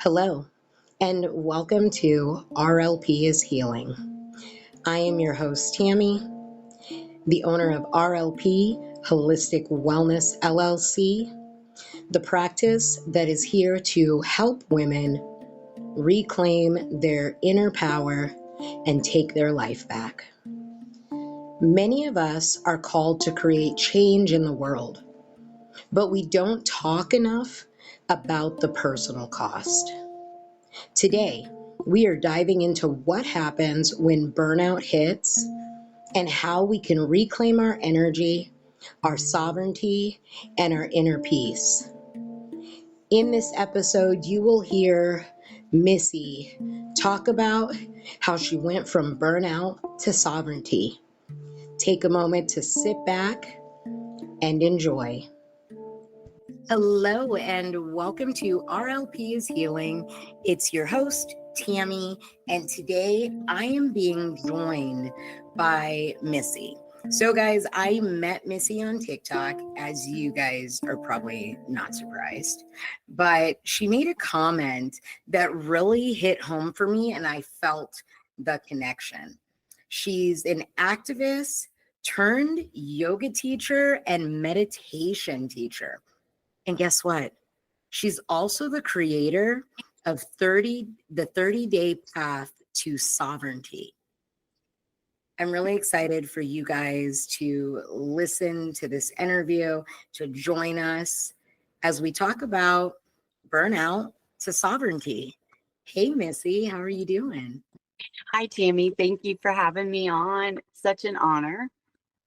Hello, and welcome to RLP is Healing. I am your host, Tammy, the owner of RLP Holistic Wellness LLC, the practice that is here to help women reclaim their inner power and take their life back. Many of us are called to create change in the world, but we don't talk enough about the personal cost. Today, we are diving into what happens when burnout hits and how we can reclaim our energy, our sovereignty, and our inner peace. In this episode, you will hear Missy talk about how she went from burnout to sovereignty. Take a moment to sit back and enjoy. Hello, and welcome to RLP is Healing. It's your host, Tammy, and today I am being joined by Missy. So, guys, I met Missy on TikTok, as you guys are probably not surprised, but she made a comment that really hit home for me, and I felt the connection. She's an activist turned yoga teacher and meditation teacher. And guess what? She's also the creator of the 30-day path to sovereignty. I'm really excited for you guys to listen to this interview, to join us as we talk about burnout to sovereignty. Hey, Missy, how are you doing? Hi, Tammy. Thank you for having me on. Such an honor.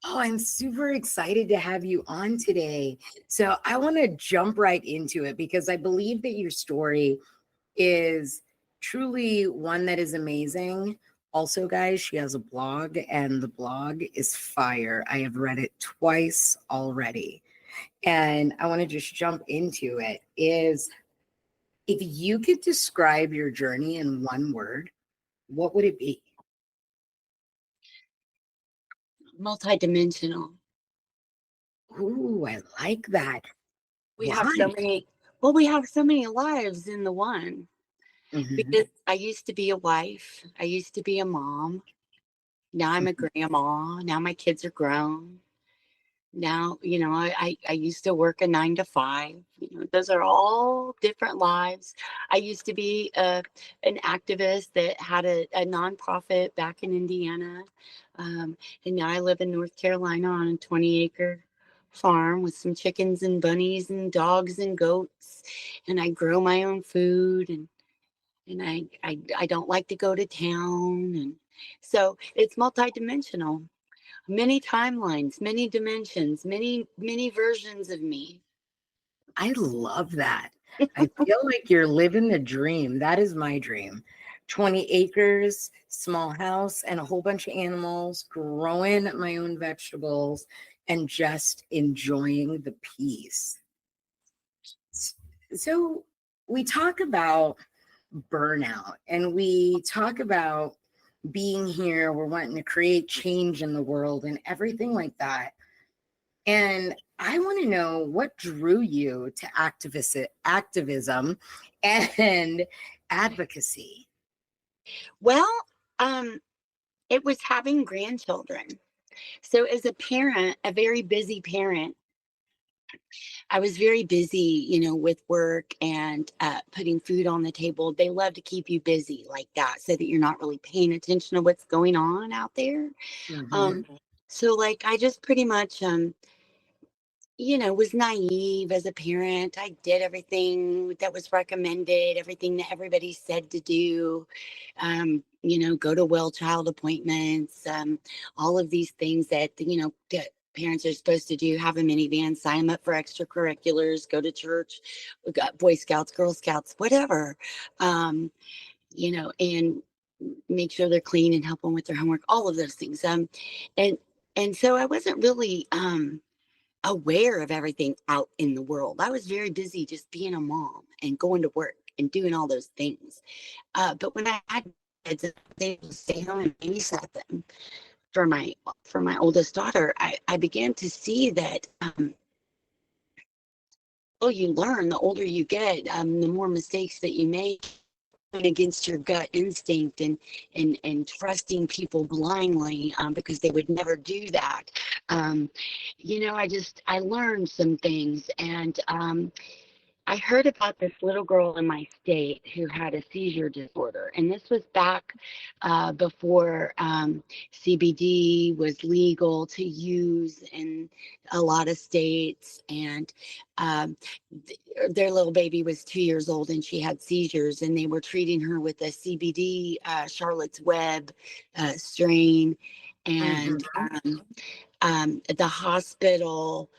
Oh, I'm super excited to have you on today. So I want to jump right into it because I believe that your story is truly one that is amazing. Also, guys, she has a blog and the blog is fire. I have read it twice already. And I want to just jump into it. If you could describe your journey in one word, what would it be? Multidimensional. Ooh, I like that. We Why? have so many, we have so many lives in the one. Mhm. Because I used to be a wife. I used to be a mom. Now I'm a grandma. Now my kids are grown. Now, I used to work a 9 to 5. Those are all different lives. I used to be an activist that had a nonprofit back in Indiana. And now I live in North Carolina on a 20-acre farm with some chickens and bunnies and dogs and goats. And I grow my own food and I don't like to go to town. And so it's multidimensional. Many timelines, many dimensions, many versions of me. I love that. I feel like you're living the dream. That is my dream. 20 acres, small house, and a whole bunch of animals, growing my own vegetables, and just enjoying the peace. So we talk about burnout and we talk about being here. We're wanting to create change in the world and everything like that. And I want to know what drew you to activism and advocacy. Well, it was having grandchildren. So as a parent, a very busy parent, I was very busy, with work and putting food on the table. They love to keep you busy like that so that you're not really paying attention to what's going on out there. Mm-hmm. So like I just pretty much was naive as a parent. I did everything that was recommended, everything that everybody said to do, go to well child appointments, all of these things that parents are supposed to do, have a minivan, sign them up for extracurriculars, go to church, Boy Scouts, Girl Scouts, whatever, and make sure they're clean and help them with their homework, all of those things. And so I wasn't really, aware of everything out in the world. I was very busy just being a mom and going to work and doing all those things. But when I had kids, they would stay home and babysat them for my oldest daughter. I began to see that you learn, the older you get, the more mistakes that you make against your gut instinct, and trusting people blindly, because they would never do that. Um, I learned some things, and I heard about this little girl in my state who had a seizure disorder, and this was back before CBD was legal to use in a lot of states. And um, their little baby was 2 years old, and she had seizures, and they were treating her with a CBD Charlotte's Web strain, and Mhm. the hospital,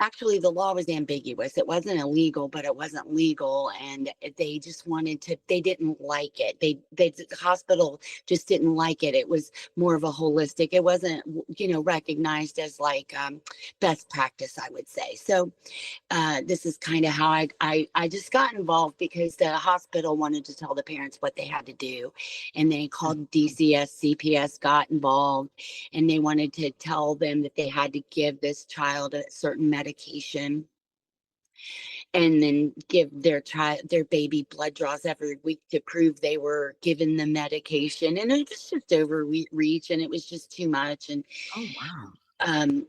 actually the law was ambiguous. It wasn't illegal, but it wasn't legal, and they just wanted to, they didn't like it. The hospital just didn't like it. It was more of a holistic, it wasn't recognized as like best practice, I would say. So this is kind of how I just got involved, because the hospital wanted to tell the parents what they had to do. And they called DCS, CPS got involved, and they wanted to tell them that they had to give this child a certain medication, and then give their baby blood draws every week to prove they were given the medication. And it was just overreach, and it was just too much. And Oh, wow.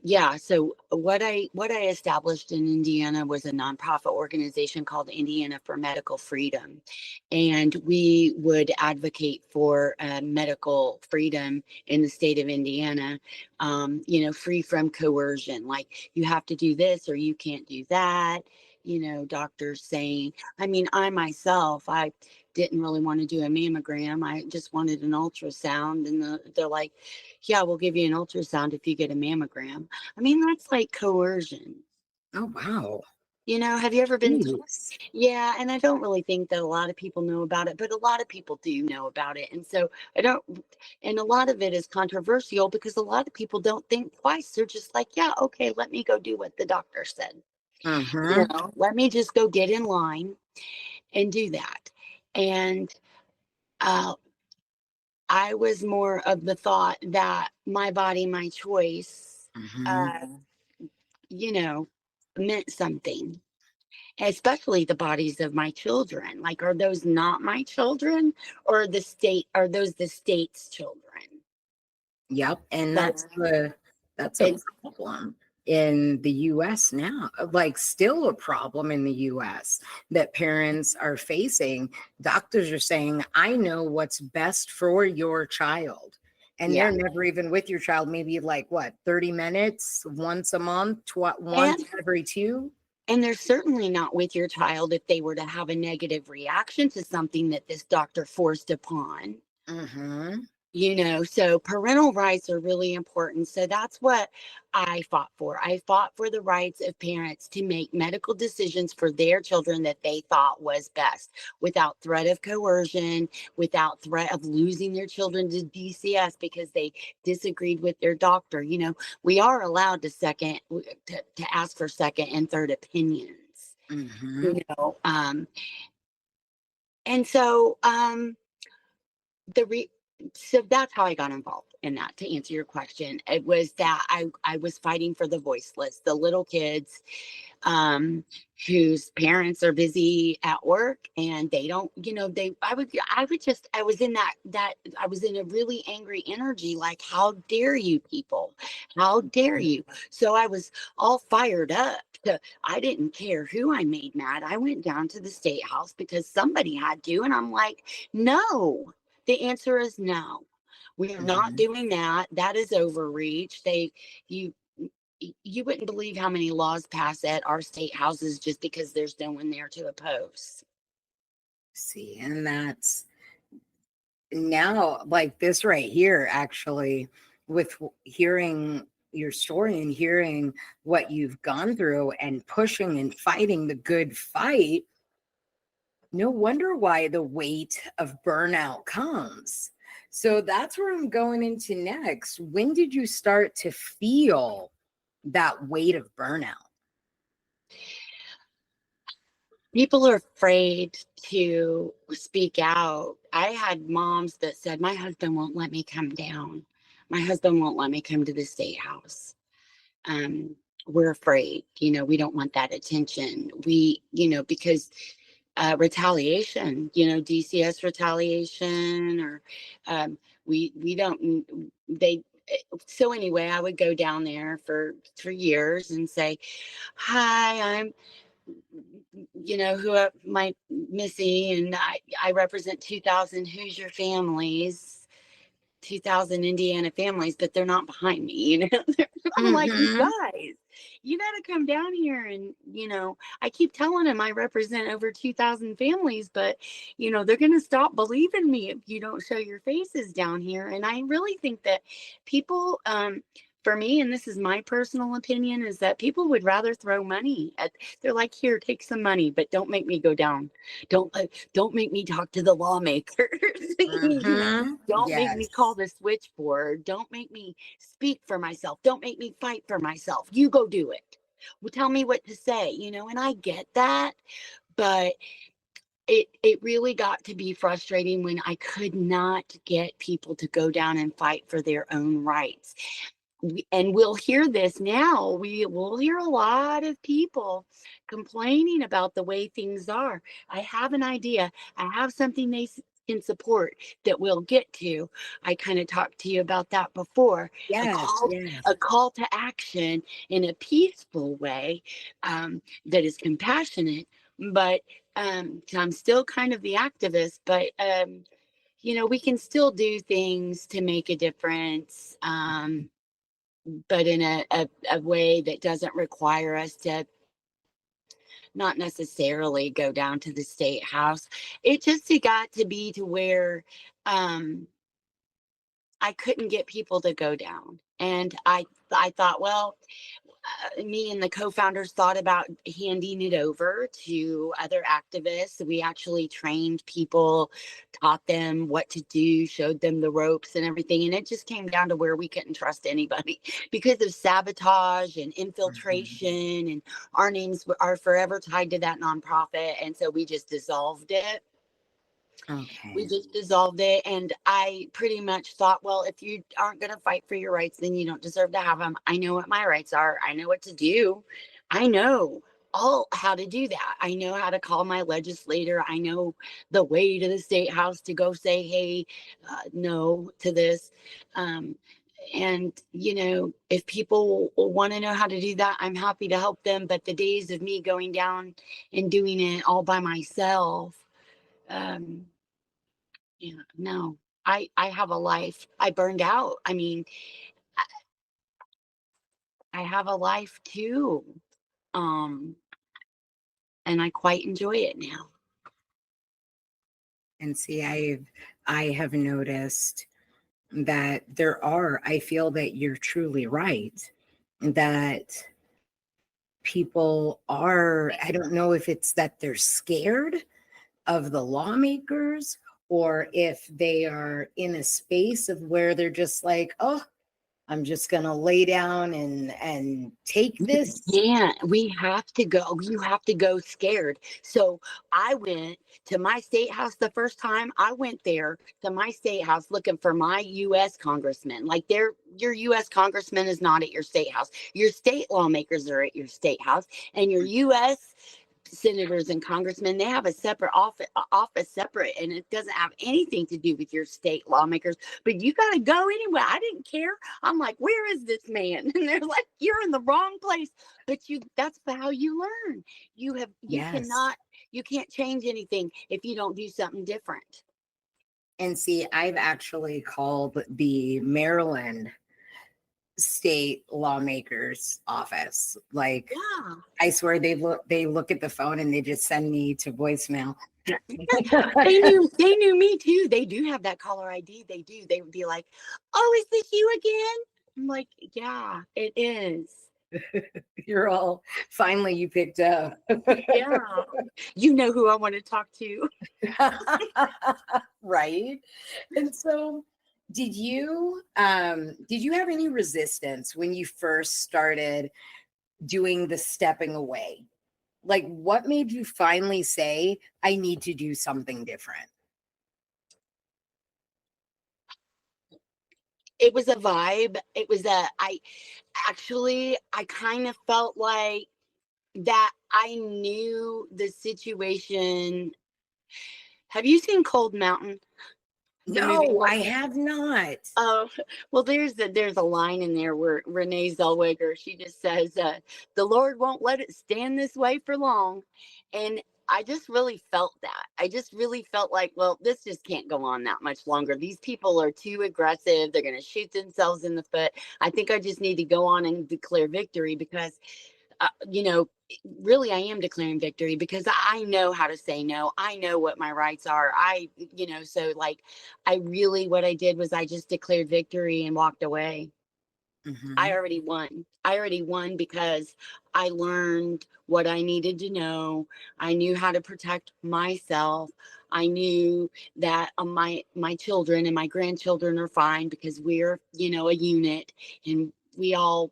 yeah, so what I established in Indiana was a nonprofit organization called Indiana for Medical Freedom, and we would advocate for medical freedom in the state of Indiana. Free from coercion, like you have to do this or you can't do that. Doctors saying, I mean, I myself, I didn't really want to do a mammogram. I just wanted an ultrasound, and they're like, yeah, we'll give you an ultrasound if you get a mammogram. I mean, that's like coercion. Oh, wow. Have you ever been told? Jeez. Yeah, and I don't really think that a lot of people know about it, but a lot of people do know about it. And so I don't, and a lot of it is controversial because a lot of people don't think twice. They're just like, yeah, okay, let me go do what the doctor said. Mhm. Let me just go get in line and do that. And uh, I was more of the thought that my body, my choice, Mhm. uh, you know, meant something, especially the bodies of my children. Like, are those not my children, or are those the state's children? Yep, and So that's a it's, problem in the US now. Like, still a problem in the US that parents are facing. Doctors are saying, "I know what's best for your child." And yeah. they're never even with your child, maybe like what, 30 minutes once a month, once And, every two? and they're certainly not with your child if they were to have a negative reaction to something that this doctor forced upon. Mhm. So parental rights are really important. So that's what I fought for. I fought for the rights of parents to make medical decisions for their children that they thought was best, without threat of coercion, without threat of losing their children to DCS because they disagreed with their doctor. We are allowed to ask for second and third opinions. Mhm. You know, and so the re- so that's how I got involved in that. To answer your question, it was that I was fighting for the voiceless, the little kids, whose parents are busy at work, and they don't, I was in that I was in a really angry energy, like, how dare you people, how dare you. So I was all fired up. I didn't care who I made mad. I went down to the state house because somebody had to, and I'm like, no, the answer is no. We are not Mhm. doing that. That is overreach. You you wouldn't believe how many laws pass at our state houses just because there's no one there to oppose. See, and that's now, like this right here, actually, with hearing your story and hearing what you've gone through and pushing and fighting the good fight, no wonder why the weight of burnout comes. So that's where I'm going into next. When did you start to feel that weight of burnout? People are afraid to speak out. I had moms that said, my husband won't let me come down. My husband won't let me come to the state house. we're afraid, we don't want that attention. Because retaliation, DCS retaliation, or we don't, they, so anyway, I would go down there for years and say, hi, I'm, my Missy, and I represent 2,000 Hoosier families, 2,000 Indiana families, but they're not behind me. I'm like, you guys, you got to come down here. And, I keep telling them I represent over 2,000 families, but, they're going to stop believing me if you don't show your faces down here. And I really think that people, for me, and this is my personal opinion, is that people would rather throw money at, they're like, here, take some money, but don't make me go down. Don't make me talk to the lawmakers. Don't make me call the switchboard. Don't make me speak for myself. Don't make me fight for myself. You go do it. Well, tell me what to say, and I get that, but it really got to be frustrating when I could not get people to go down and fight for their own rights. And we'll hear this now. We will hear a lot of people complaining about the way things are. I have an idea. I have something they can support that we'll get to. I kind of talked to you about that before. A call to action in a peaceful way, that is compassionate. But I'm still kind of the activist, but we can still do things to make a difference. But in a way that doesn't require us to not necessarily go down to the state house. It got to be to where I couldn't get people to go down. And I thought, well, me and the co-founders thought about handing it over to other activists. We actually trained people, taught them what to do, showed them the ropes and everything. And it just came down to where we couldn't trust anybody because of sabotage and infiltration. And our names are forever tied to that nonprofit. And so we just dissolved it. Okay. We just dissolved it. And I pretty much thought, well, if you aren't going to fight for your rights, then you don't deserve to have them. I know what my rights are. I know what to do. I know all how to do that. I know how to call my legislator. I know the way to the state house to go say, hey, no to this. And, if people want to know how to do that, I'm happy to help them. But the days of me going down and doing it all by myself, yeah, no, I have a life. I burned out. I mean, I have a life too. Um, and I quite enjoy it now. And see, I have noticed that I feel that you're truly right, that people are, I don't know if it's that they're scared of the lawmakers or if they are in a space of where they're just like, oh, I'm just going to lay down and take this. Yeah, we have to go. You have to go scared. So I went to my state house the first time. I went there to my state house looking for my U.S. congressman. Like your U.S. congressman is not at your state house. Your state lawmakers are at your state house, and your U.S. senators and congressmen, they have a separate office separate, and it doesn't have anything to do with your state lawmakers, but you got to go anyway. I didn't care. I'm like, where is this man? And they're like, you're in the wrong place. But that's how you learn. You can't change anything if you don't do something different. And see, I've actually called the Maryland state lawmakers office. Like, Yeah. I swear they look at the phone and they just send me to voicemail. They knew me too. They do have that caller ID. They do. They would be like, oh, is this you again? I'm like, yeah, it is. You're all, finally you picked up. Yeah. You know who I want to talk to. Right. And so did you have any resistance when you first started doing the stepping away? Like, what made you finally say, I need to do something different? it was a vibe. It was I kind of felt like that I knew the situation. Have you seen Cold Mountain? The movie? No, I have not. Oh, well, there's a line in there where Renee Zellweger, she just says, the Lord won't let it stand this way for long. And I just really felt that. I just really felt like, well, this just can't go on that much longer. These people are too aggressive. They're going to shoot themselves in the foot. I think I just need to go on and declare victory because really I am declaring victory because I know how to say no. I know what my rights are. So like what I did was I just declared victory and walked away. Mm-hmm. I already won. I already won because I learned what I needed to know. I knew how to protect myself. I knew that my children and my grandchildren are fine because we're, a unit, and we all,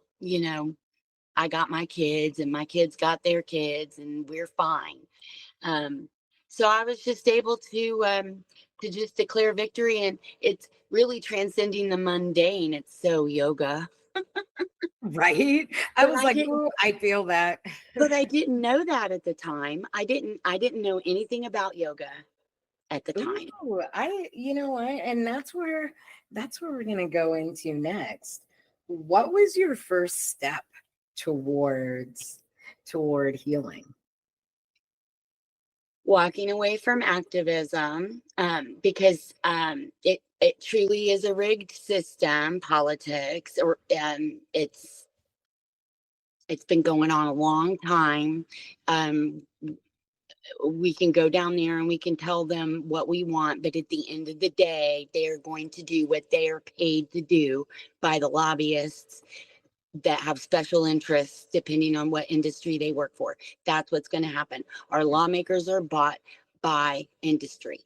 I got my kids and my kids got their kids and we're fine. So I was just able to just declare victory, and it's really transcending the mundane. It's so yoga. Right. I But was I like, didn't "Ooh, I feel that." but I didn't know that at the time. I didn't know anything about yoga at the time. Ooh, and that's where we're gonna go into next. What was your first step toward healing? Walking away from activism, because it truly is a rigged system, politics, or it's been going on a long time. We can go down there and we can tell them what we want, but at the end of the day, they are going to do what they are paid to do by the lobbyists that have special interests depending on what industry they work for. That's what's going to happen. Our lawmakers are bought by industry.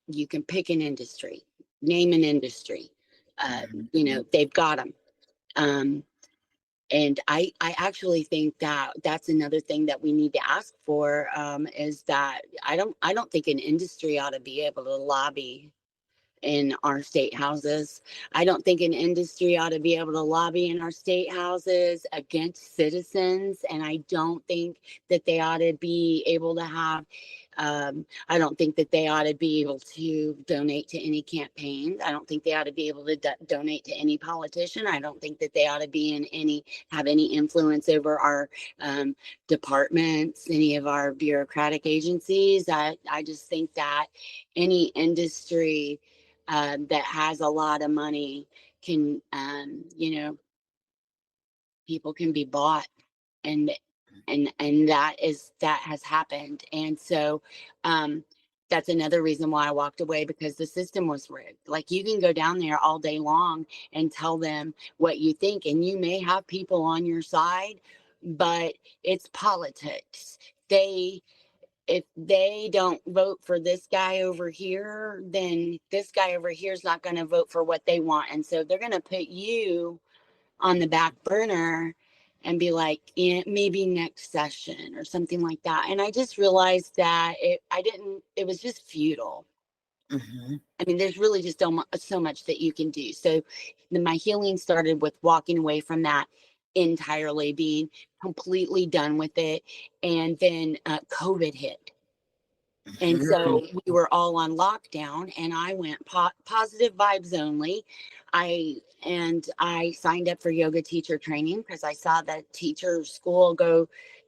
You can pick an industry, name an industry. They've got them. And I actually think that that's another thing that we need to ask for, is that I don't think an industry ought to be able to lobby in our state houses. I don't think an industry ought to be able to lobby in our state houses against citizens. And I don't think that they ought to be able to have, I don't think that they ought to be able to donate to any campaigns. I don't think they ought to be able to donate to any politician. I don't think that they ought to be have any influence over our departments, any of our bureaucratic agencies. I just think that any industry that has a lot of money can, people can be bought, and that has happened. And so that's another reason why I walked away, because the system was rigged. Like, you can go down there all day long and tell them what you think, and you may have people on your side, but it's politics. If they don't vote for this guy over here, then this guy over here is not going to vote for what they want. And so they're going to put you on the back burner and be like, yeah, maybe next session or something like that. And I just realized that it was just futile. Mm-hmm. I mean, there's really just so much that you can do. So my healing started with walking away from that entirely, being completely done with it. And then COVID hit. And so we were all on lockdown, and I went positive vibes only. I signed up for yoga teacher training because I saw that teacher school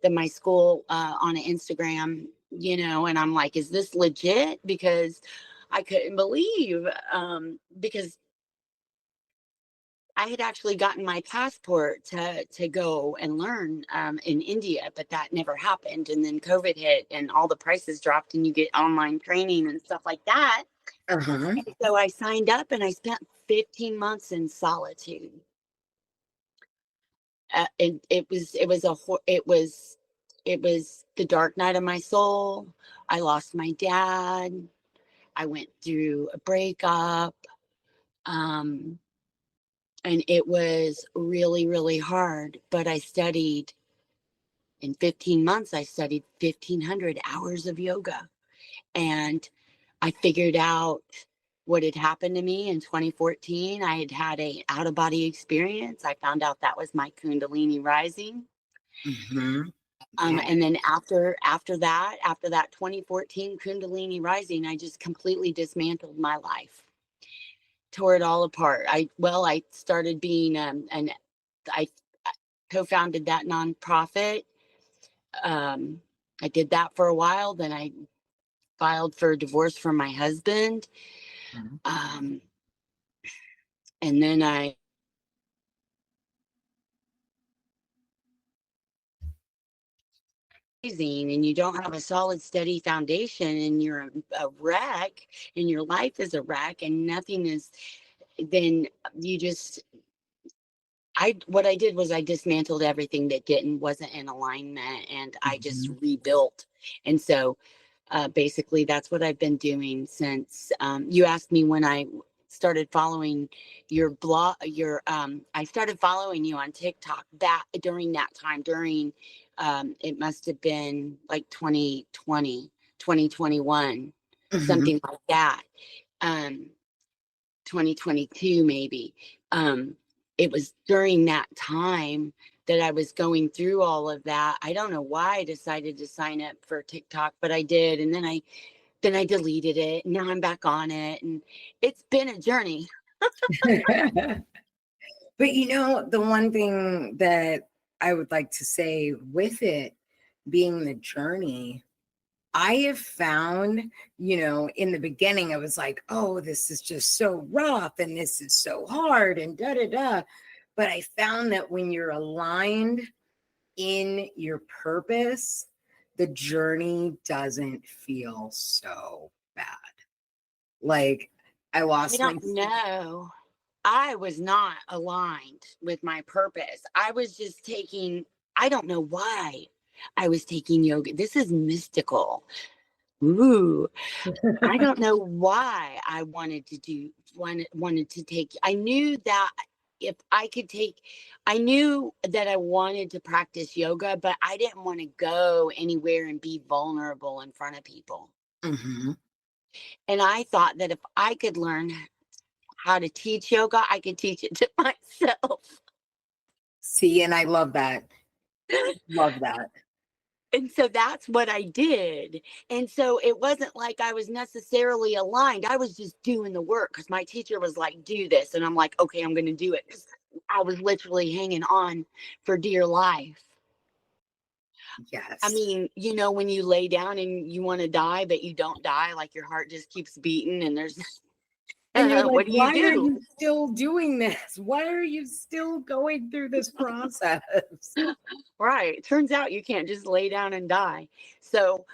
my school on Instagram, and I'm like, is this legit? Because I couldn't believe, because I had actually gotten my passport to go and learn in India, but that never happened. And then COVID hit and all the prices dropped, and you get online training and stuff like that. Uh-huh. And so I signed up, and I spent 15 months in solitude. It was the dark night of my soul. I lost my dad. I went through a breakup. And it was really, really hard, but in 15 months, I studied 1,500 hours of yoga. And I figured out what had happened to me in 2014. I had had a out-of-body experience. I found out that was my Kundalini rising. Mm-hmm. And then after that 2014 Kundalini rising, I just completely dismantled my life, tore it all apart. I started being I co-founded that nonprofit. I did that for a while. Then I filed for divorce from my husband. And then and you don't have a solid, steady foundation, and you're a wreck, and your life is a wreck, and nothing is, then you just, what I did was I dismantled everything that wasn't in alignment, and I just rebuilt. And so basically that's what I've been doing since you asked me when I started following your blog, I started following you on TikTok during that time, it must have been like 2020, 2021, something like that. 2022, maybe. It was during that time that I was going through all of that. I don't know why I decided to sign up for TikTok, but I did. And then I deleted it. And now I'm back on it. And it's been a journey. But you know, the one thing that I would like to say with it being the journey, I have found, you know, in the beginning, I was like, oh, this is just so rough and this is so hard and da da da. But I found that when you're aligned in your purpose, the journey doesn't feel so bad. Like I lost I don't know. I was not aligned with my purpose. I was just I don't know why I was taking yoga. This is mystical. Ooh, I don't know why I wanted to take. I knew that if I could I knew that I wanted to practice yoga, but I didn't want to go anywhere and be vulnerable in front of people. Mm-hmm. And I thought that if I could learn how to teach yoga, I could teach it to myself. See, and I love that. Love that. And so that's what I did. And so it wasn't like I was necessarily aligned. I was just doing the work because my teacher was like, do this. And I'm like, okay, I'm going to do it. Because I was literally hanging on for dear life. Yes. I mean, you know, when you lay down and you want to die, but you don't die, like your heart just keeps beating and there's and you're like, what do why you are do? you still doing this? Why are you still going through this process? Right. Turns out you can't just lay down and die. So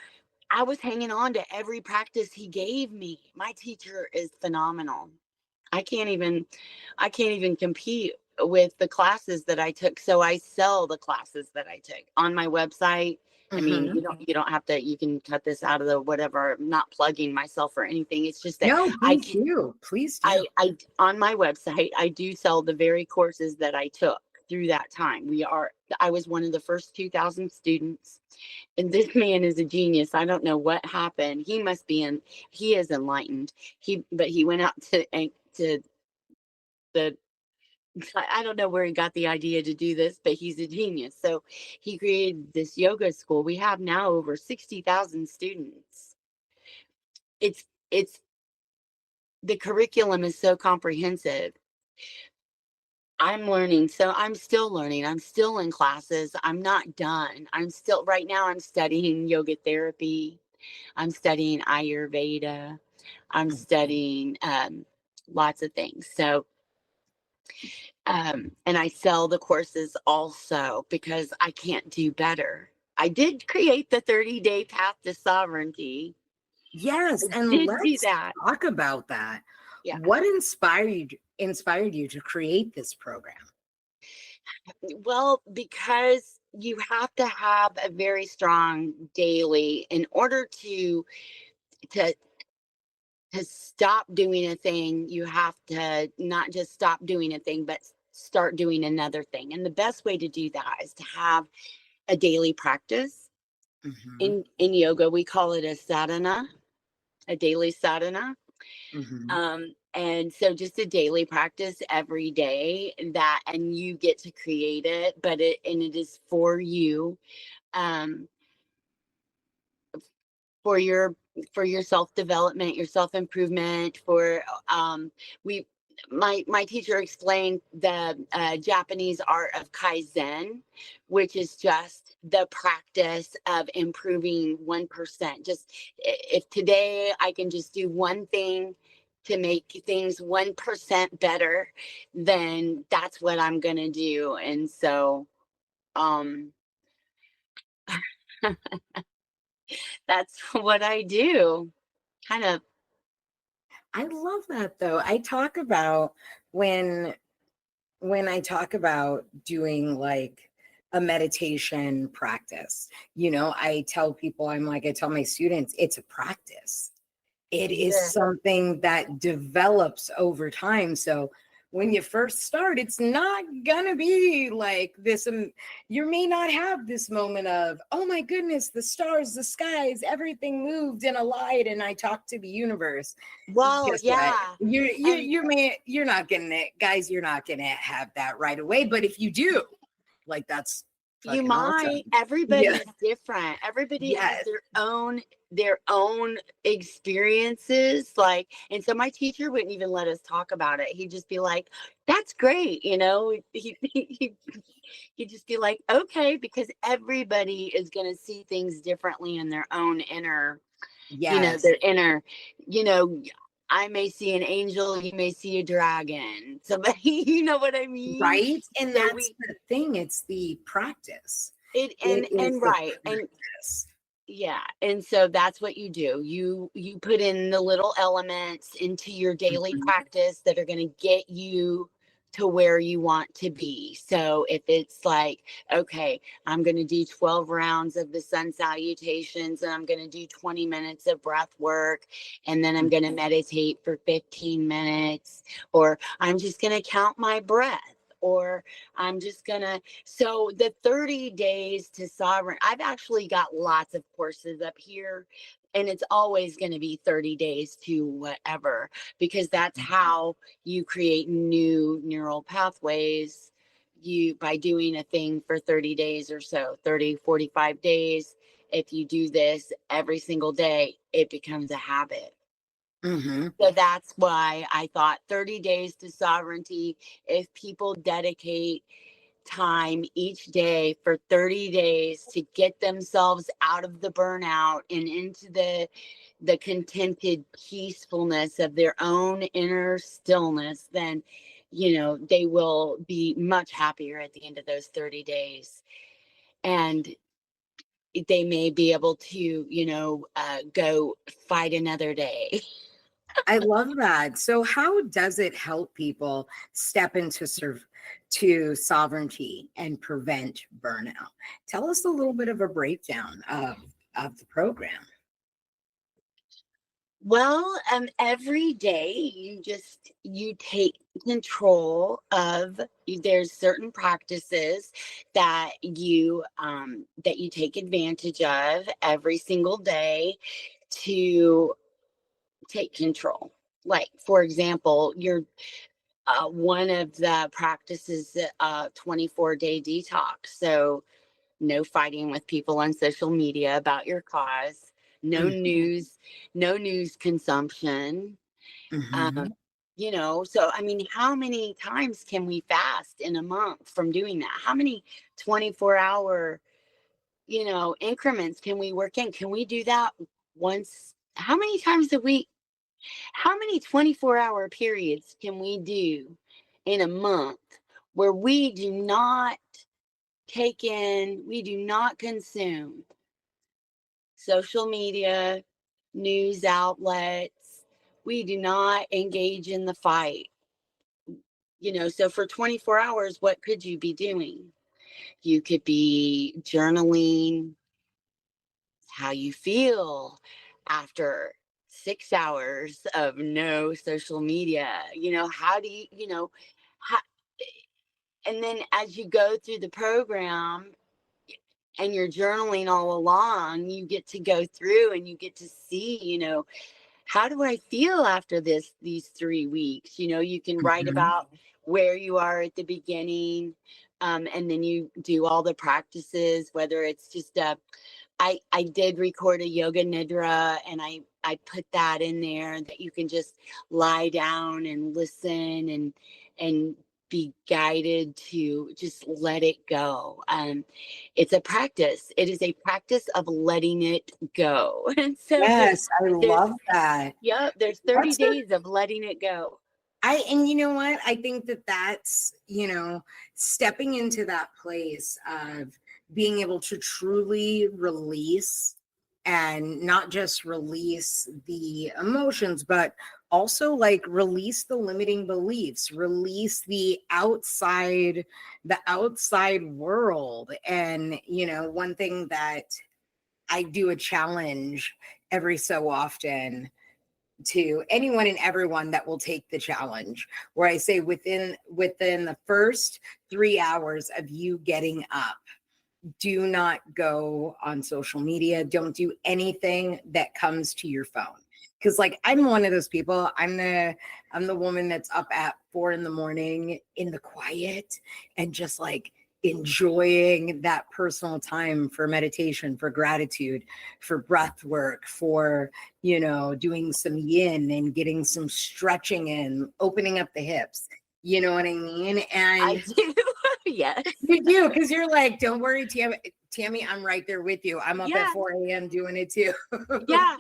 I was hanging on to every practice he gave me. My teacher is phenomenal. I can't even compete with the classes that I took. So I sell the classes that I took on my website. I mean, you don't have to, you can cut this out of the whatever. I'm not plugging myself or anything. It's just that No, please do. I on my website, I do sell the very courses that I took through that time. I was one of the first 2,000 students, and this man is a genius. I don't know what happened. He is enlightened. But he went out to the, I don't know where he got the idea to do this, but he's a genius. So he created this yoga school. We have now over 60,000 students. It's the curriculum is so comprehensive. I'm learning. So I'm still learning. I'm still in classes. I'm not done. Right now I'm studying yoga therapy. I'm studying Ayurveda. I'm studying lots of things. So, and I sell the courses also because I can't do better. I did create the 30-day path to sovereignty. Yes, I and did do let's that. talk about that. Yeah. What inspired you to create this program? Well, because you have to have a very strong daily in order to stop doing a thing. You have to not just stop doing a thing, but start doing another thing. And the best way to do that is to have a daily practice. In yoga, we call it a sadhana, a daily sadhana. And so just a daily practice every day that, and you get to create it, but it is for you, for your self-development, your self-improvement, for we my teacher explained the Japanese art of kaizen, which is just the practice of improving 1%. Just if today I can just do one thing to make things 1% better, then that's what I'm gonna do. And so that's what I do. Kind of. I love that though. I talk about when I talk about doing like a meditation practice, I tell people, I tell my students, it's a practice. It is Yeah. something that develops over time. So when you first start, it's not gonna be like this. You may not have this moment of, oh my goodness, the stars, the skies, everything moved in a light, and I talked to the universe. Well, Guess what? yeah. You're not getting it, guys. You're not gonna have that right away. But if you do, like, that's You fucking awesome. might. Everybody's different. Everybody has Yes. their own experiences. Like, and so my teacher wouldn't even let us talk about it. He'd just be like, "That's great," He'd just be like, "Okay," because everybody is going to see things differently in their own inner, Yes. their inner, you know. I may see an angel, you may see a dragon. Somebody, you know what I mean? Right. And So that's the thing. It's the practice. It is and the right. And practice. yeah, and so that's what you do. You put in the little elements into your daily practice that are going to get you to where you want to be. So if it's like, okay, I'm going to do 12 rounds of the sun salutations, and I'm going to do 20 minutes of breath work, and then I'm going to meditate for 15 minutes, or I'm just going to count my breath, or I'm just going to. So the 30 days to sovereign, I've actually got lots of courses up here, and it's always going to be 30 days to whatever, because that's how you create new neural pathways. You, by doing a thing for 30 days or so, 30, 45 days, if you do this every single day, it becomes a habit. So that's why I thought 30 days to sovereignty. If people dedicate time each day for 30 days to get themselves out of the burnout and into the contented peacefulness of their own inner stillness, then they will be much happier at the end of those 30 days, and they may be able to go fight another day. I love that. So how does it help people step into to sovereignty and prevent burnout? Tell us a little bit of a breakdown of the program. Well, every day you take control of. There's certain practices that you take advantage of every single day to take control. Like, for example, one of the practices, 24-day detox. So no fighting with people on social media about your cause, no news consumption. So I mean, how many times can we fast in a month from doing that? How many 24-hour increments can we work in? Can we do that once? How many times a week? How many 24-hour periods can we do in a month where we do not we do not consume social media, news outlets? We do not engage in the fight. So for 24 hours, what could you be doing? You could be journaling how you feel after 6 hours of no social media. How do how, and then as you go through the program and you're journaling all along, you get to go through and you get to see, how do I feel after these 3 weeks? You know, you can write about where you are at the beginning, and then you do all the practices, whether it's just I did record a yoga nidra, and I put that in there that you can just lie down and listen and be guided to just let it go. It's a practice. It is a practice of letting it go. And so Yes, I there's love that. there's 30 That's days of letting it go. and you know what? I think that that's, stepping into that place of being able to truly release, and not just release the emotions, but also like release the limiting beliefs, release the outside world. And, one thing that I do a challenge every so often to anyone and everyone that will take the challenge, where I say within the first 3 hours of you getting up, do not go on social media. Don't do anything that comes to your phone. Because like I'm one of those people. I'm the woman that's up at 4 a.m. in the quiet and just like enjoying that personal time for meditation, for gratitude, for breath work, for doing some yin and getting some stretching in, opening up the hips. You know what I mean? And I do. Yes. you do, because you're like, don't worry, Tammy, I'm right there with you. I'm up at 4 a.m. doing it too. Yeah.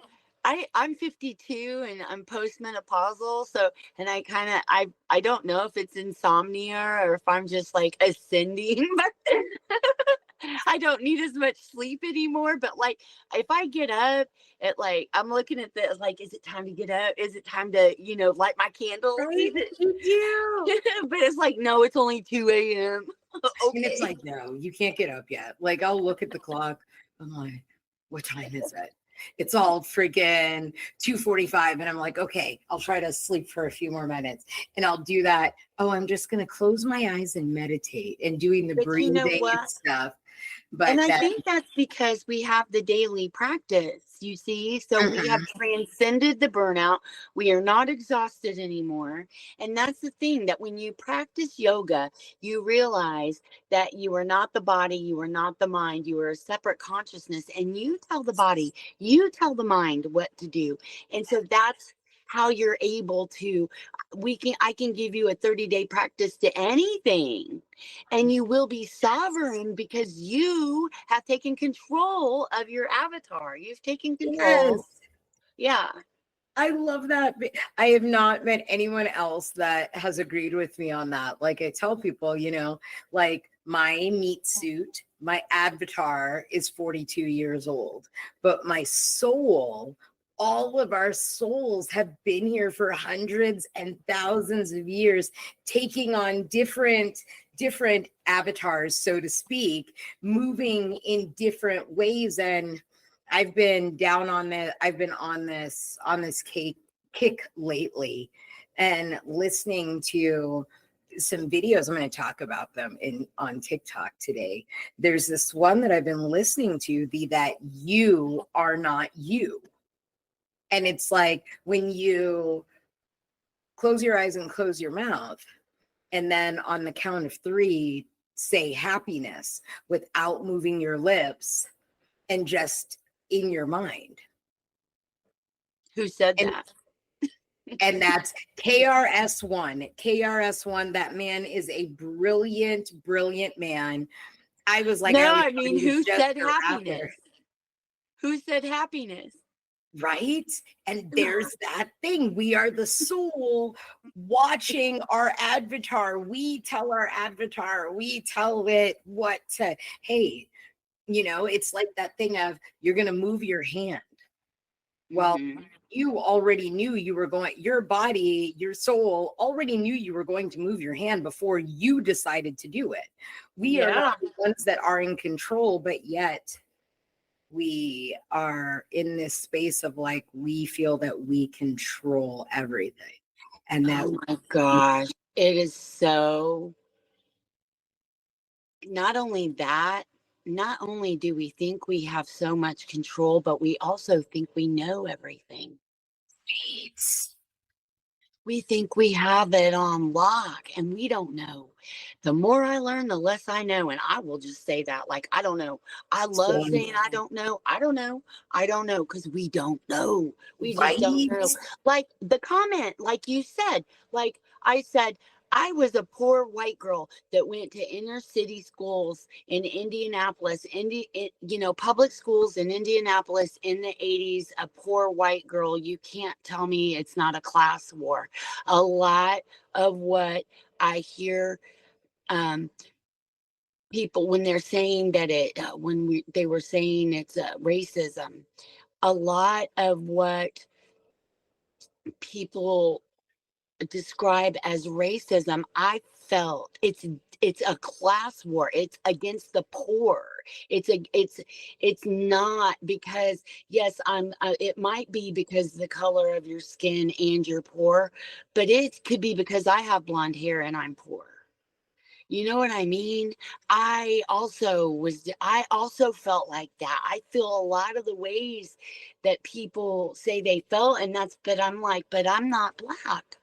I'm 52 and I'm postmenopausal. So, and I don't know if it's insomnia or if I'm just like ascending, but I don't need as much sleep anymore. But like, if I get up at like, I'm looking at this, like, is it time to get up? Is it time to, light my candles? Right? You do. But it's like, no, it's only 2 a.m. And it's like, no, you can't get up yet. Like, I'll look at the clock. I'm like, what time is it? It's all freaking 2:45. And I'm like, okay, I'll try to sleep for a few more minutes. And I'll do that. Oh, I'm just going to close my eyes and meditate and doing the breathing and stuff. And I think that's because we have the daily practice, you see. So we have transcended the burnout. We are not exhausted anymore. And that's the thing, that when you practice yoga, you realize that you are not the body, you are not the mind, you are a separate consciousness. And you tell the body, you tell the mind what to do. And so that's how you're able to, I can give you a 30-day practice to anything, and you will be sovereign because you have taken control of your avatar. You've taken control. Yes. Yeah. I love that. I have not met anyone else that has agreed with me on that. Like I tell people, like my meat suit, my avatar is 42 years old, but my soul, all of our souls have been here for hundreds and thousands of years, taking on different avatars, so to speak, moving in different ways. And I've been on this kick lately, and listening to some videos. I'm going to talk about them on TikTok today. There's this one that I've been listening to, that you are not you. And it's like when you close your eyes and close your mouth, and then on the count of 3, say happiness without moving your lips and just in your mind. Who said that? And that's KRS-One. KRS-One, that man is a brilliant, brilliant man. I was like, no, I mean, who said happiness? After. Who said happiness? Right? And there's that thing. We are the soul watching our avatar. We tell our avatar, we tell it what to, hey, it's like that thing of, you're going to move your hand. Well, you already knew you were going, your body, your soul already knew you were going to move your hand before you decided to do it. We are not the ones that are in control, but yet we are in this space of like, we feel that we control everything. And that, oh my gosh, it is so, not only that, not only do we think we have so much control, but we also think we know everything. We think we have it on lock, and we don't know. The more I learn, the less I know. And I will just say that, like, I don't know. I love saying I don't know. I don't know. I don't know, because we don't know. We just don't know. Like the comment, like you said, like I said, I was a poor white girl that went to inner city schools in Indianapolis, public schools in Indianapolis in the 80s, a poor white girl. You can't tell me it's not a class war. A lot of what I hear people when they're saying that they were saying it's racism, a lot of what people describe as racism, I felt it's a class war. It's against the poor. It's not because, yes, it might be because the color of your skin and you're poor, but it could be because I have blonde hair and I'm poor. You know what I mean? I also felt like that. I feel a lot of the ways that people say they felt, but I'm like, but I'm not black.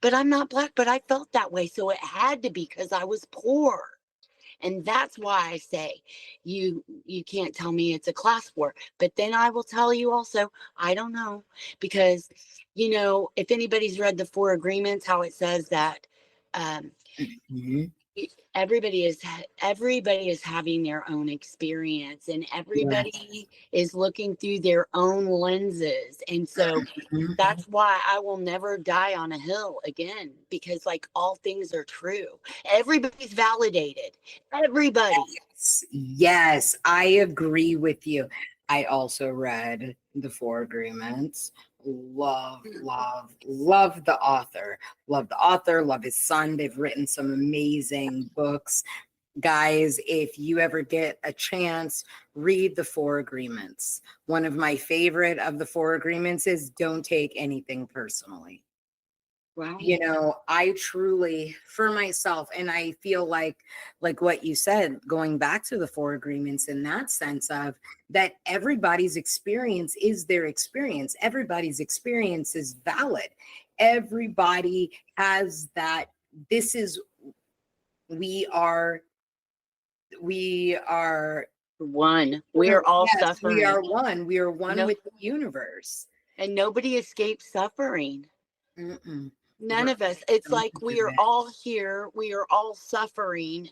But I'm not black, but I felt that way. So it had to be because I was poor. And that's why I say you can't tell me it's a class war. But then I will tell you also, I don't know. Because, if anybody's read the 4 Agreements, how it says that everybody is having their own experience, and everybody is looking through their own lenses. And so that's why I will never die on a hill again, because like all things are true. Everybody's validated. Everybody. Yes, I agree with you. I also read the 4 Agreements. Love the author. Love his son. They've written some amazing books. Guys, if you ever get a chance, read the 4 Agreements. One of my favorite of the 4 Agreements is don't take anything personally. Wow. I truly, for myself, and I feel like what you said, going back to the 4 Agreements in that sense of that everybody's experience is their experience. Everybody's experience is valid. Everybody has that. This is, we are one. We're all suffering. We are one. We are one with the universe. And nobody escapes suffering. Mm-mm. None of us. It's like we are all here. We are all suffering.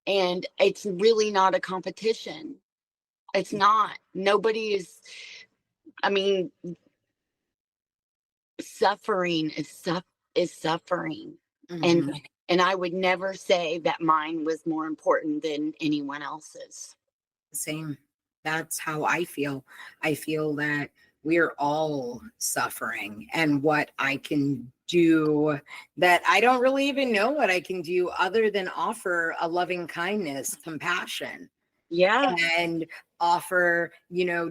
And it's really not a competition. It's not. Nobody is. Suffering is suffering. Mm-hmm. And I would never say that mine was more important than anyone else's. Same. That's how I feel. I feel that we're all suffering, and what I can do, that I don't really even know what I can do other than offer a loving kindness, compassion. Yeah. And offer,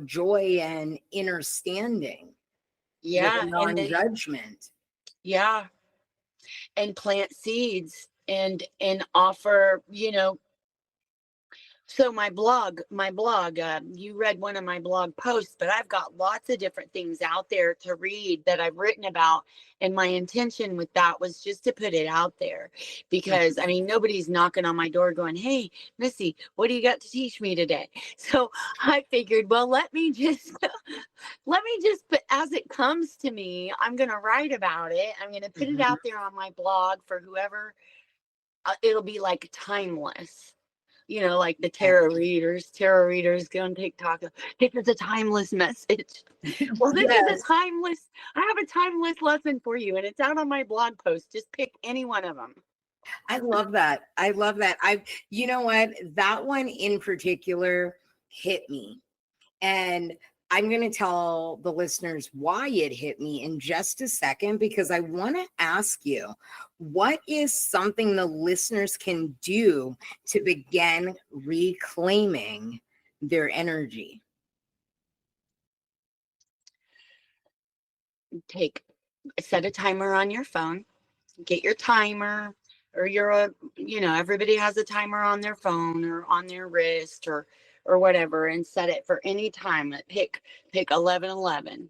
joy and understanding. Yeah. With non-judgment. Yeah. And plant seeds and offer, so my blog, you read one of my blog posts, but I've got lots of different things out there to read that I've written about. And my intention with that was just to put it out there, because nobody's knocking on my door going, "Hey, Missy, what do you got to teach me today?" So I figured, well, let me just put, as it comes to me, I'm going to write about it. I'm going to put it out there on my blog for whoever. It'll be like timeless. Like the tarot readers go on TikTok. This is a timeless message. Well, this is I have a timeless lesson for you, and it's out on my blog post. Just pick any one of them. I love that. You know what? That one in particular hit me. And I'm going to tell the listeners why it hit me in just a second, because I want to ask you, what is something the listeners can do to begin reclaiming their energy? Set a timer on your phone, get your timer, or everybody has a timer on their phone or on their wrist or whatever, and set it for any time. Pick 11:11,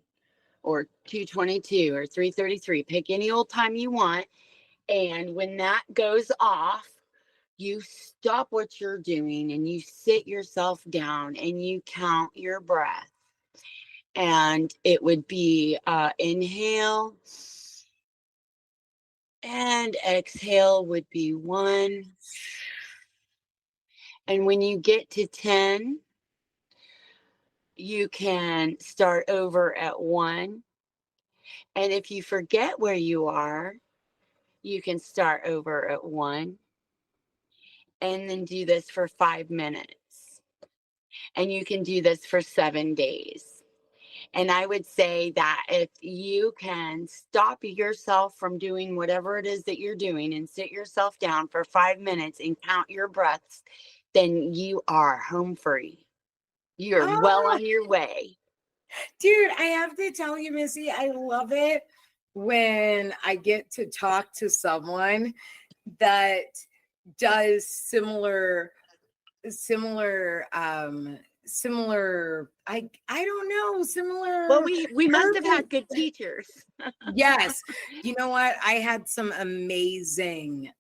or 2:22 or 3:33. Pick any old time you want. And when that goes off, you stop what you're doing and you sit yourself down and you count your breath. And it would be inhale and exhale would be 1. And when you get to 10, you can start over at 1. And if you forget where you are, you can start over at 1 and then do this for 5 minutes. And you can do this for 7 days. And I would say that if you can stop yourself from doing whatever it is that you're doing and sit yourself down for 5 minutes and count your breaths, then you are home free. You're well Oh, on your way. dude, I have to tell you, Missy, I love it when I get to talk to someone that does similar I don't know, similar Well, we must have had purpose. good teachers. Yes. You know what? I had some amazing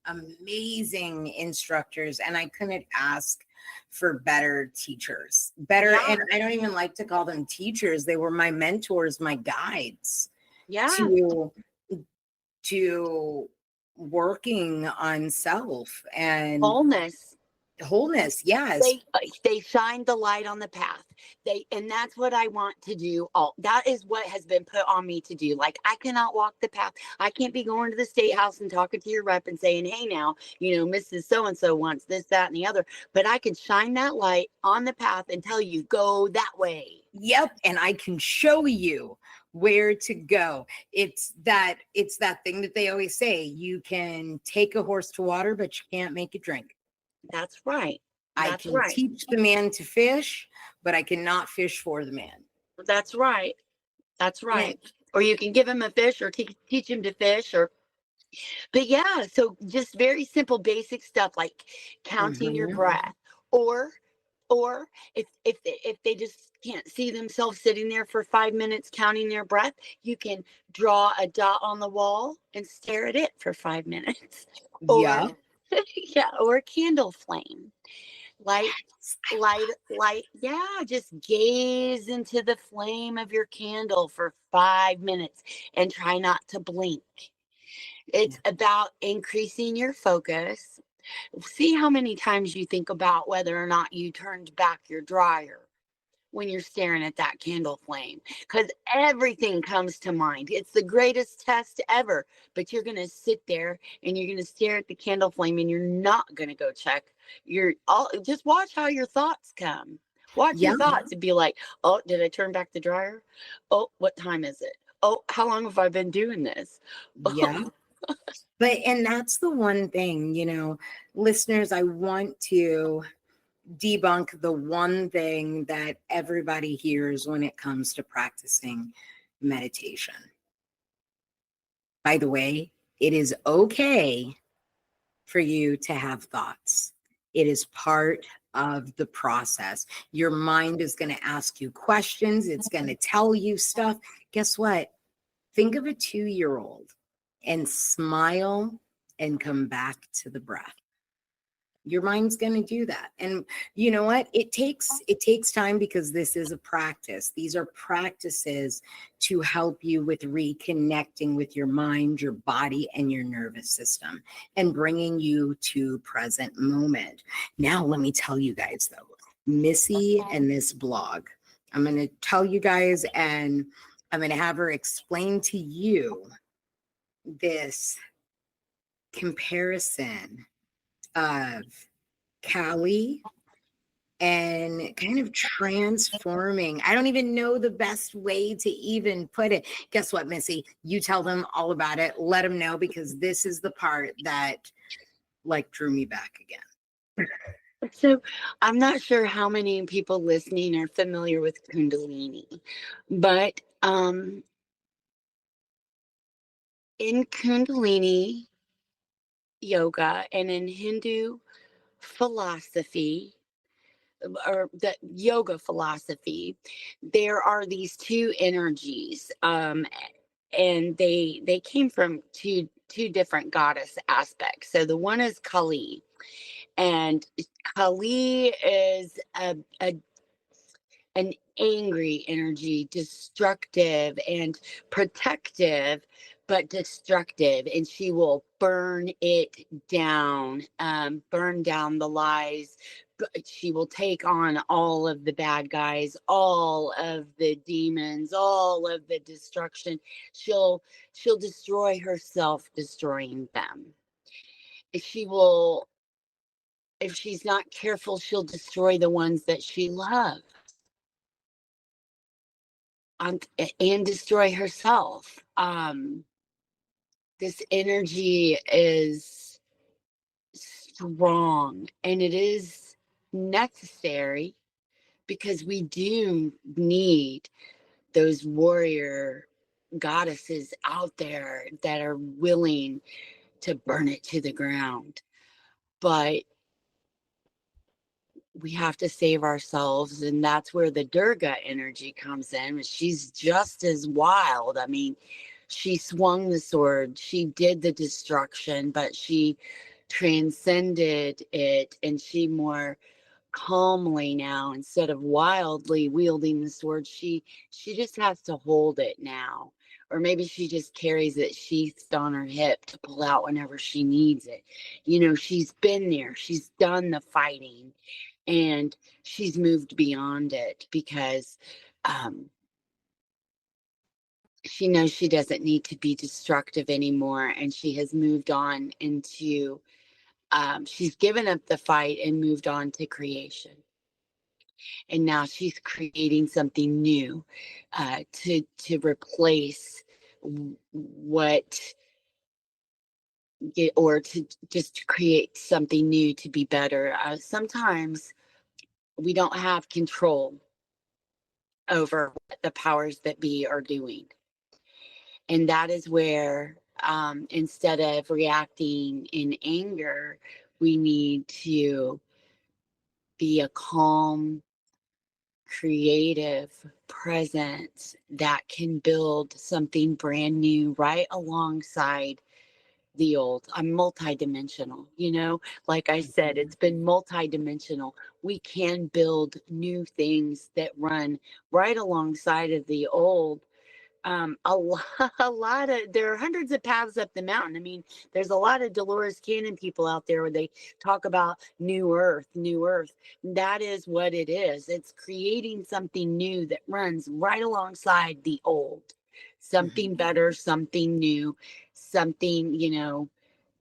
instructors, and I couldn't ask for better teachers. Better, Yeah. and I don't even like to call them teachers. They were my mentors, my guides Yeah. to working on self and Wholeness. Yes. They shine the light on the path. And that's what I want to do. That is what has been put on me to do. Like, I cannot walk the path. I can't be going to the state house and talking to your rep and saying, hey, now, Mrs. So-and-so wants this, that, and the other. But I can shine that light on the path and tell you, go that way. Yep. And I can show you where to go. It's that thing that they always say, you can take a horse to water, but you can't make it drink. That's right. I can teach the man to fish, but I cannot fish for the man. That's right. That's right. Or you can give him a fish or teach him to fish but yeah, so just very simple, basic stuff like counting your breath, or if they just can't see themselves sitting there for 5 minutes counting their breath, you can draw a dot on the wall and stare at it for 5 minutes. Yeah. Or a candle flame. Light, yeah, just gaze into the flame of your candle for 5 minutes and try not to blink. It's about increasing your focus. See how many times you think about whether or not you turned back your dryer when you're staring at that candle flame, because everything comes to mind. It's the greatest test ever, but you're going to sit there and you're going to stare at the candle flame and you're not going to go check just watch how your thoughts come. Watch your thoughts and be like, oh, did I turn back the dryer? Oh, what time is it? Oh, how long have I been doing this? Yeah. And that's the one thing, listeners, I want to debunk the one thing that everybody hears when it comes to practicing meditation. By the way, it is okay for you to have thoughts. It is part of the process. Your mind is going to ask you questions. It's going to tell you stuff. Guess what? Think of a 2-year-old and smile and come back to the breath. Your mind's going to do that. And you know what? It takes time, because this is a practice. These are practices to help you with reconnecting with your mind, your body, and your nervous system, and bringing you to present moment. Now, let me tell you guys though, Missy and this blog, I'm going to tell you guys, and I'm going to have her explain to you this comparison of Callie and kind of transforming. I don't even know the best way to even put it. Guess what, Missy? You tell them all about it. Let them know, because this is the part that drew me back again. So I'm not sure how many people listening are familiar with Kundalini, but in Kundalini Yoga and in Hindu philosophy, or the yoga philosophy, there are these two energies, and they came from two different goddess aspects. So the one is Kali, and Kali is an angry energy, destructive and protective, but destructive. And she will burn it down, burn down the lies. She will take on all of the bad guys, all of the demons, all of the destruction. She'll destroy herself, destroying them. She will, if she's not careful, she'll destroy the ones that she loves. And destroy herself. This energy is strong, and it is necessary because we do need those warrior goddesses out there that are willing to burn it to the ground. But we have to save ourselves, and that's where the Durga energy comes in. She's just as wild. I mean, she swung the sword, she did the destruction, but she transcended it, and she more calmly now, instead of wildly wielding the sword, she just has to hold it now. Or maybe she just carries it sheathed on her hip to pull out whenever she needs it. You know, she's been there, she's done the fighting, and she's moved beyond it because she knows she doesn't need to be destructive anymore, and she has moved on into she's given up the fight and moved on to creation. And now she's creating something new, to replace what, or to just create something new to be better. Sometimes we don't have control over what the powers that be are doing. And that is where, instead of reacting in anger, we need to be a calm, creative presence that can build something brand new right alongside the old. I'm multidimensional, you know, like I said, it's been multidimensional. We can build new things that run right alongside of the old. A lot of, there are hundreds of paths up the mountain. I mean, there's a lot of Dolores Cannon people out there where they talk about new earth, new earth. That is what it is. It's creating something new that runs right alongside the old, something better, something new, something, you know,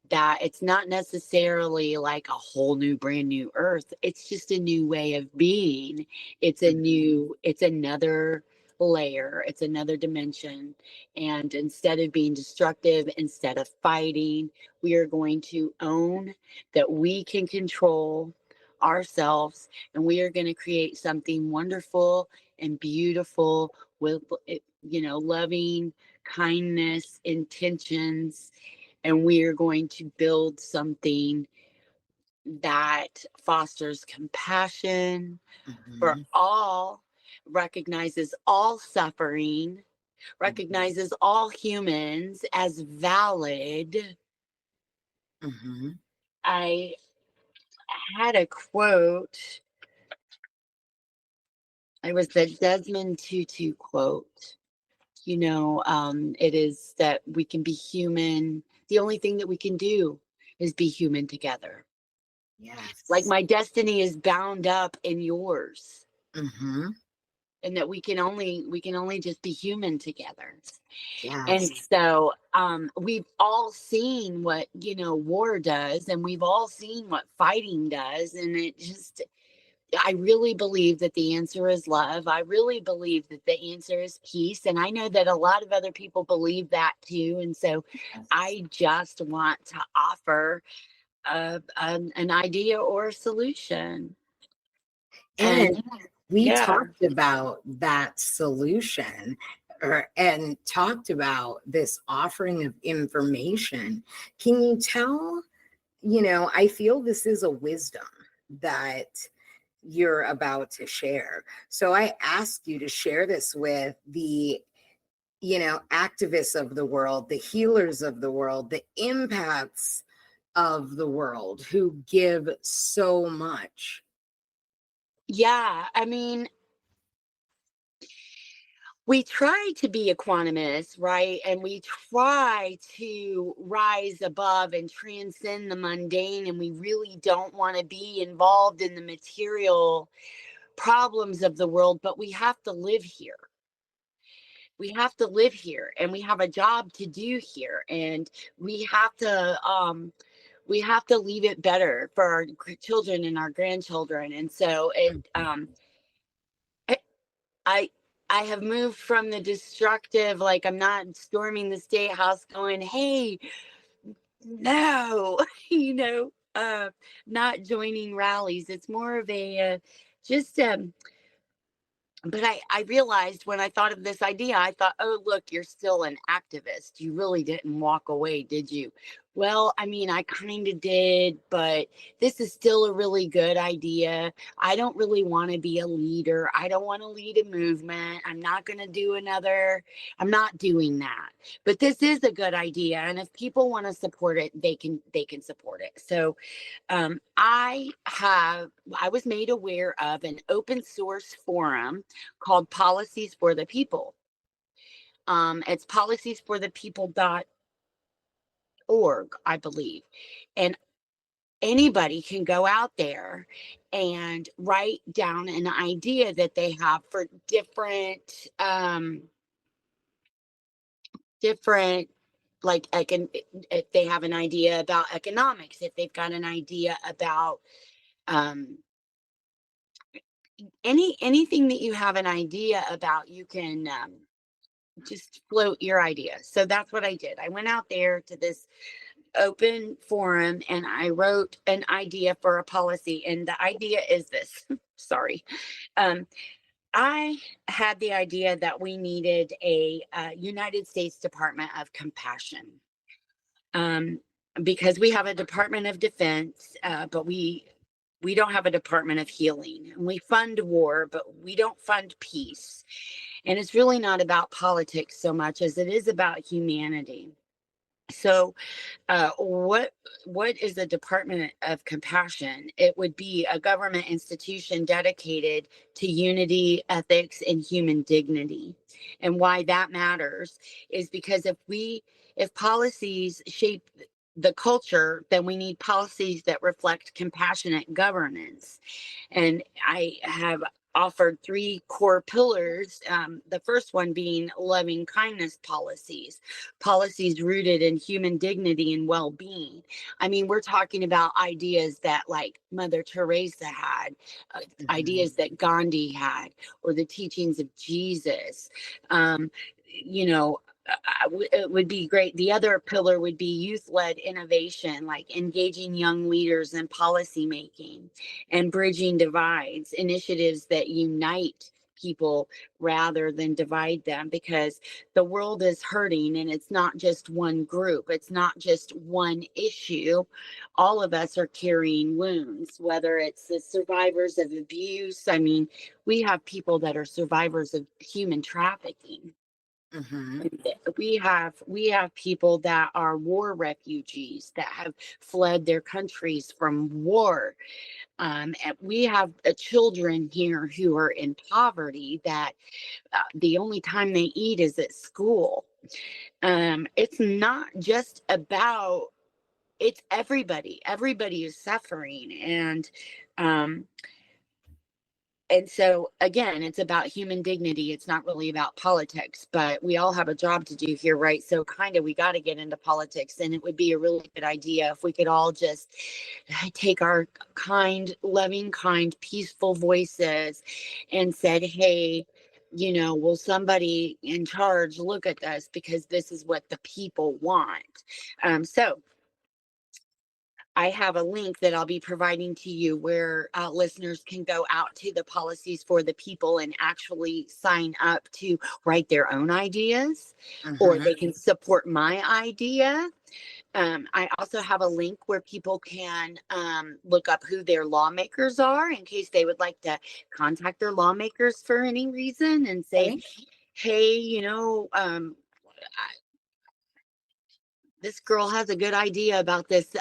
that it's not necessarily like a whole new brand new earth. It's just a new way of being. It's a new, it's another layer, it's another dimension. And instead of being destructive, instead of fighting, we are going to own that we can control ourselves, and we are going to create something wonderful and beautiful with, you know, loving kindness intentions. And we are going to build something that fosters compassion for all, recognizes all suffering, recognizes all humans as valid. I had a quote. It was the Desmond Tutu quote. You know, it is that we can be human. The only thing that we can do is be human together. Yes. Like my destiny is bound up in yours. And that we can only just be human together. Yes. And so we've all seen what, you know, war does, and we've all seen what fighting does. And it just, I really believe that the answer is love. I really believe that the answer is peace. And I know that a lot of other people believe that too. And so I just want to offer an idea or a solution. And we yeah. talked about that solution, and talked about this offering of information. Can you tell, you know, I feel this is a wisdom that you're about to share. So I ask you to share this with the, activists of the world, the healers of the world, the empaths of the world who give so much. Yeah, I mean, we try to be equanimous, right? And we try to rise above and transcend the mundane. And we really don't want to be involved in the material problems of the world, but we have to live here. We have to live here, and we have a job to do here. And we have to leave it better for our children and our grandchildren. And so I I have moved from the destructive, like I'm not storming the state house going, hey, no, not joining rallies. It's more of a just but I realized when I thought of this idea, I thought, oh, look, you're still an activist. You really didn't walk away, did you? Well, I mean, I kind of did, but this is still a really good idea. I don't really want to be a leader. I don't want to lead a movement. I'm not doing that. But this is a good idea. And if people want to support it, they can support it. So I was made aware of an open source forum called Policies for the People. It's policies4thepeople.org, I believe. And anybody can go out there and write down an idea that they have for different like if they have an idea about economics, if they've got an idea about anything that you have an idea about, you can just float your idea. So that's what I did. I went out there to this open forum and I wrote an idea for a policy. And the idea is this. Sorry. I had the idea that we needed a United States Department of Compassion. Because we have a Department of Defense, but we don't have a Department of Healing. And we fund war, but we don't fund peace. And it's really not about politics so much as it is about humanity. So what is the Department of Compassion? It would be a government institution dedicated to unity, ethics, and human dignity. And why that matters is because if policies shape the culture, then we need policies that reflect compassionate governance. And I have offered 3 core pillars. The first one being loving kindness policies rooted in human dignity and well-being. I mean, we're talking about ideas that like Mother Teresa had, ideas that Gandhi had, or the teachings of Jesus. It would be great. The other pillar would be youth-led innovation, like engaging young leaders in policy making and bridging divides, initiatives that unite people rather than divide them, because the world is hurting and it's not just one group. It's not just one issue. All of us are carrying wounds, whether it's the survivors of abuse. I mean, we have people that are survivors of human trafficking. Mm-hmm. We have people that are war refugees that have fled their countries from war. And we have children here who are in poverty that the only time they eat is at school. It's not just about, it's everybody. Everybody is suffering. And so, again, it's about human dignity. It's not really about politics, but we all have a job to do here, right? So kind of we got to get into politics. And it would be a really good idea if we could all just take our kind, loving, kind, peaceful voices and said, hey, will somebody in charge look at this, because this is what the people want. So I have a link that I'll be providing to you where listeners can go out to the policies for the people and actually sign up to write their own ideas, or they can support my idea. I also have a link where people can look up who their lawmakers are in case they would like to contact their lawmakers for any reason and say, hey, this girl has a good idea about this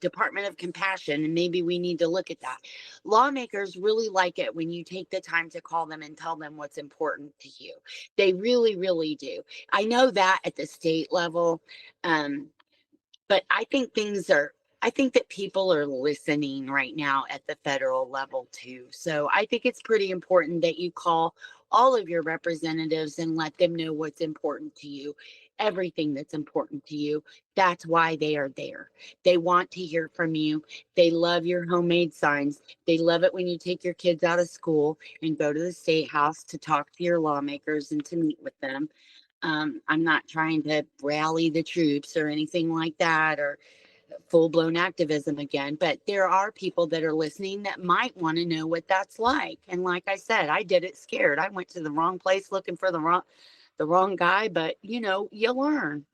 Department of Compassion, and maybe we need to look at that. Lawmakers really like it when you take the time to call them and tell them what's important to you. They really, really do. I know that at the state level, but I think that people are listening right now at the federal level too. So I think it's pretty important that you call all of your representatives and let them know what's important to you, everything that's important to you. That's why they are there. They want to hear from you. They love your homemade signs. They love it when you take your kids out of school and go to the state house to talk to your lawmakers and to meet with them. I'm not trying to rally the troops or anything like that, or full-blown activism again, but there are people that are listening that might want to know what that's like. And like I said, I did it scared. I went to the wrong place looking for the wrong guy, but you learn.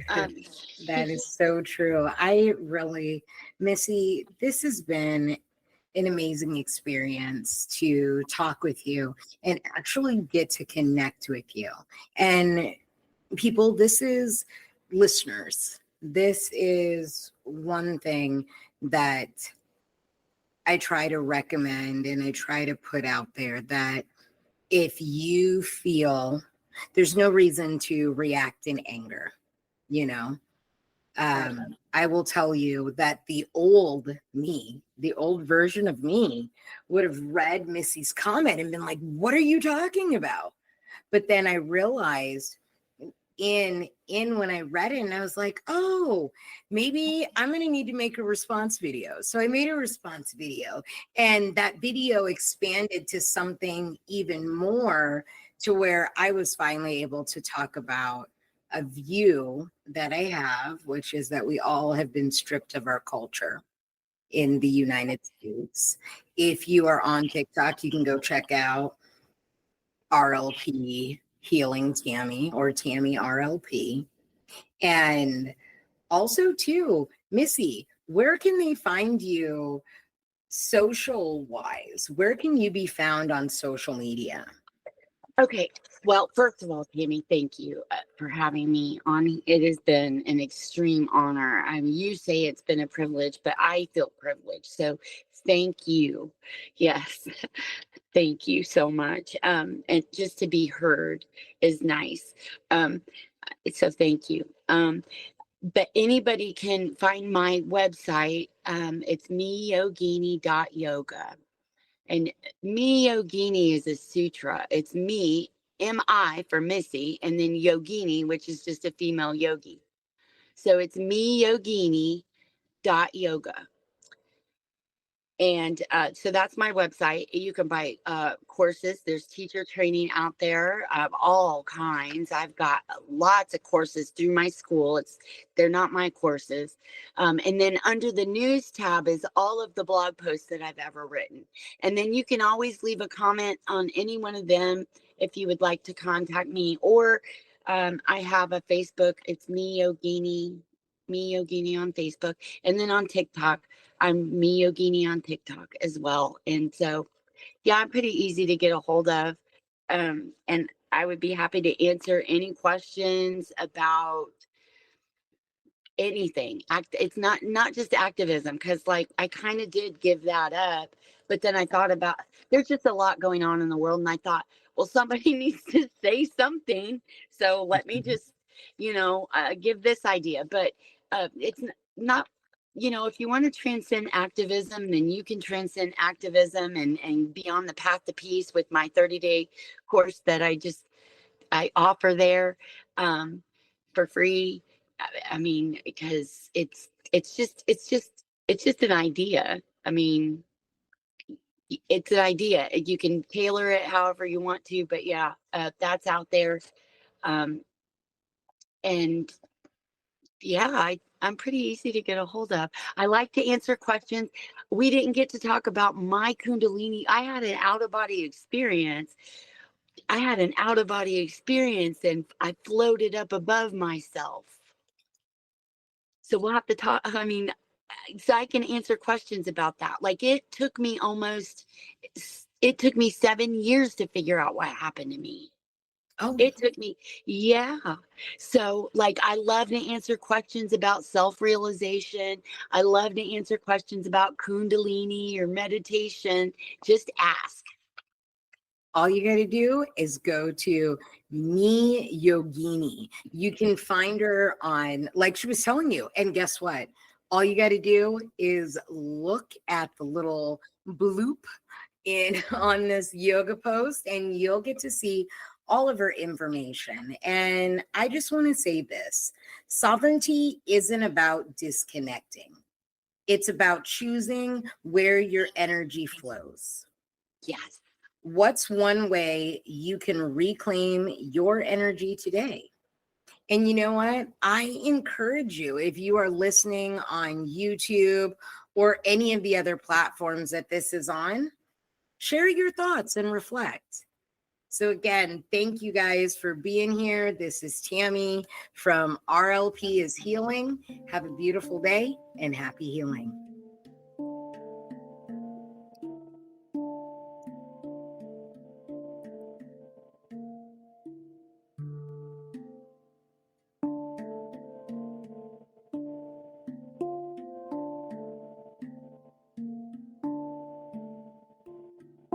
That is so true. I really, Missy, this has been an amazing experience to talk with you and actually get to connect with you. And people, this is listeners. This is one thing that I try to recommend and I try to put out there, that if you feel, there's no reason to react in anger, you know. I will tell you that the old me, the old version of me, would have read Missy's comment and been like, what are you talking about? But then I realized in when I read it, and I was like, oh, maybe I'm going to need to make a response video. So I made a response video, and that video expanded to something even more, to where I was finally able to talk about a view that I have, which is that we all have been stripped of our culture in the United States. If you are on TikTok, you can go check out RLP Healing Tammy, or Tammy RLP. And also too, Missy, where can they find you social wise? Where can you be found on social media? Okay. Well, first of all, Tammy, thank you for having me on. It has been an extreme honor. I mean, you say it's been a privilege, but I feel privileged. So thank you. Yes. Thank you so much. And just to be heard is nice. So thank you. But anybody can find my website. It's miyogini.yoga. And me yogini is a sutra. It's me, M-I for Missy, and then yogini, which is just a female yogi. So it's miyogini.yoga. And so that's my website. You can buy courses. There's teacher training out there of all kinds. I've got lots of courses through my school. They're not my courses. And then under the news tab is all of the blog posts that I've ever written. And then you can always leave a comment on any one of them if you would like to contact me. Or I have a Facebook. It's me Yogini on Facebook. And then on TikTok, I'm Me Yogini on TikTok as well. And so, yeah, I'm pretty easy to get a hold of. And I would be happy to answer any questions about anything. It's not just activism, because like I kind of did give that up. But then I thought about, there's just a lot going on in the world. And I thought, well, somebody needs to say something. So let me just, give this idea. But it's not, if you want to transcend activism, then you can transcend activism and be on the path to peace with my 30-day course that I offer there for free. I mean, because it's just an idea. I mean, it's an idea. You can tailor it however you want to, but yeah, that's out there. And yeah, I'm pretty easy to get a hold of. I like to answer questions. We didn't get to talk about my Kundalini. I had an out-of-body experience. And I floated up above myself. So we'll have to talk. I mean, so I can answer questions about that. Like it took me 7 years to figure out what happened to me. Oh, It took me, yeah. So, like, I love to answer questions about self-realization. I love to answer questions about Kundalini or meditation. Just ask. all you got to do is go to Me Yogini. You can find her on, like she was telling you. And guess what? All you got to do is look at the little bloop in on this yoga post, and you'll get to see all of her information. And I just want to say this: sovereignty isn't about disconnecting. It's about choosing where your energy flows. Yes. What's one way you can reclaim your energy today? And you know what? I encourage you, if you are listening on YouTube or any of the other platforms that this is on, share your thoughts and reflect. So again, thank you guys for being here. This is Tammy from RLP is Healing. Have a beautiful day and happy healing.